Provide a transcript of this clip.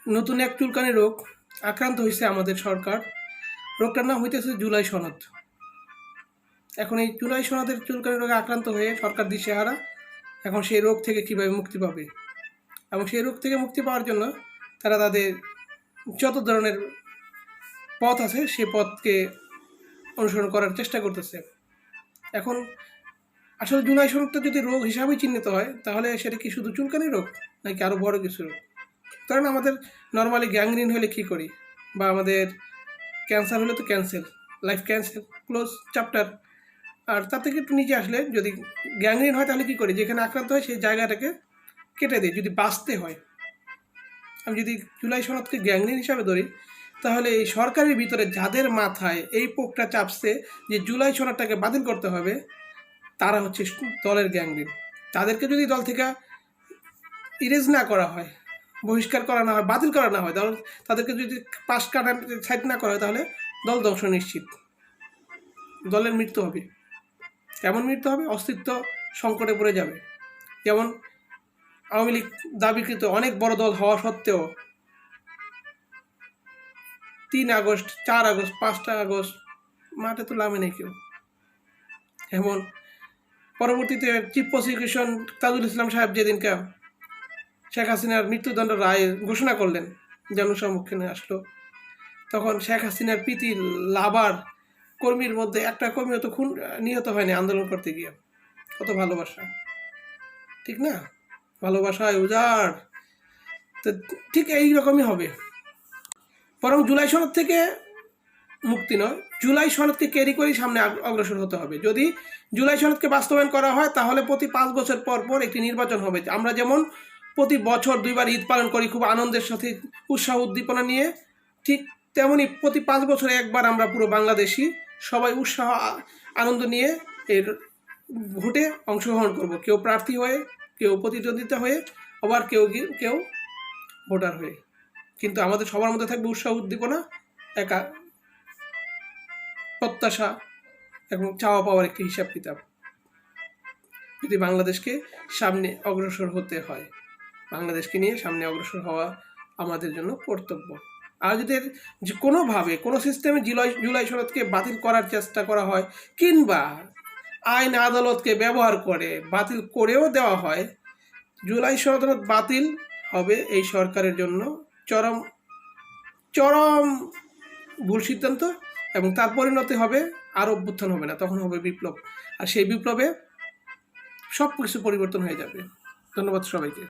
নতুন এক চুলকানি রোগ আক্রান্ত হয়েছে আমাদের সরকার। রোগটার নাম হইতেছে জুলাই সনদ। এখন এই জুলাই সনদের চুলকানি রোগে আক্রান্ত হয়ে সরকার দিশেহারা। এখন সেই রোগ থেকে কীভাবে মুক্তি পাবে, এবং সেই রোগ থেকে মুক্তি পাওয়ার জন্য তারা তাদের যত ধরনের পথ আছে সেই পথকে অনুসরণ করার চেষ্টা করতেছে। এখন আসলে জুলাই সনদটা যদি রোগ হিসাবেই চিহ্নিত হয়, তাহলে সেটা কি শুধু চুলকানি রোগ নাকি আরও বড় কিছু রোগ? কারণ আমাদের নর্মালি গ্যাংগ্রিন হলে কী করি, বা আমাদের ক্যান্সার হলে তো cancel, life cancel, close chapter. আর তার থেকে একটু নিচে আসলে যদি গ্যাংগ্রিন হয় তাহলে কী করি, যেখানে আক্রান্ত হয় সেই জায়গাটাকে কেটে দিই যদি বাঁচতে হয়। আমি যদি জুলাই সনদকে গ্যাংগ্রিন হিসাবে ধরি, তাহলে এই সরকারের ভিতরে যাদের মাথায় এই পোকটা চাপছে যে জুলাই সনদটাকে বাতিল করতে হবে, তারা হচ্ছে দলের গ্যাংগ্রিন। তাদেরকে যদি দল থেকে ইরেজ না করা হয়, বহিষ্কার করা না হয়, বাতিল করা না হয়, তাদেরকে যদি পাশ কাটা সাইড না করা হয়, তাহলে দল ধ্বংস নিশ্চিত। দলের মৃত্যু হবে। কেমন মৃত্যু হবে? অস্তিত্ব সংকটে পড়ে যাবে। যেমন আওয়ামী লীগ দাবিকৃত অনেক বড় দল হওয়া সত্ত্বেও 3 আগস্ট, 4 আগস্ট, 5 আগস্ট মাঠে তো নামে নেই কেউ। এমন পরবর্তীতে চিফ প্রসিকিউশন তাজুল ইসলাম সাহেব যেদিনকে শেখ হাসিনার মৃত্যুদণ্ড রায় ঘোষণা করলেন, জনসম্মুখীনে আসলো, তখন শেখ হাসিনার প্রীতি লাভার কর্মীর মধ্যে একটা কর্মীও তো নিহত হয়নি আন্দোলন করতে গিয়ে। কত ভালোবাসা, ঠিক না? ভালোবাসায় উজাড়। তো ঠিক এইরকমই হবে। বরং জুলাই সনদ থেকে মুক্তি নয়, জুলাই সনদকে ক্যারি করেই সামনে অগ্রসর হতে হবে। যদি জুলাই সনদকে বাস্তবায়ন করা হয়, তাহলে প্রতি 5 বছর পর পর একটি নির্বাচন হবে। আমরা যেমন প্রতি বছর 2বার ঈদ পালন করি খুব আনন্দের সাথে, উৎসাহ উদ্দীপনা নিয়ে, ঠিক তেমনই প্রতি 5 বছরে একবার আমরা পুরো বাংলাদেশি সবাই উৎসাহ আনন্দ নিয়ে এর ভোটে অংশগ্রহণ করব। কেউ প্রার্থী হয়ে, কেউ প্রতিদ্বন্দ্বিতা হয়ে, আবার কেউ ভোটার হয়ে। কিন্তু আমাদের সবার মধ্যে থাকবে উৎসাহ উদ্দীপনা, একা প্রত্যাশা এবং চাওয়া পাওয়ার একটি হিসাব কিতাব। যদি বাংলাদেশকে সামনে অগ্রসর হতে হয়, বাংলাদেশকে নিয়ে সামনে অগ্রসর হওয়া আমাদের জন্য কর্তব্য। আর যদি কোনোভাবে কোনো সিস্টেমে জুলাই সনদকে বাতিল করার চেষ্টা করা হয়, কিংবা আইন আদালতকে ব্যবহার করে বাতিল করেও দেওয়া হয়, জুলাই সনদ বাতিল হবে এই সরকারের জন্য চরম চরম ভুল সিদ্ধান্ত, এবং তার পরিণতি হবে আর অভ্যুত্থান হবে না, তখন হবে বিপ্লব। আর সেই বিপ্লবে সব কিছু পরিবর্তন হয়ে যাবে। ধন্যবাদ সবাইকে।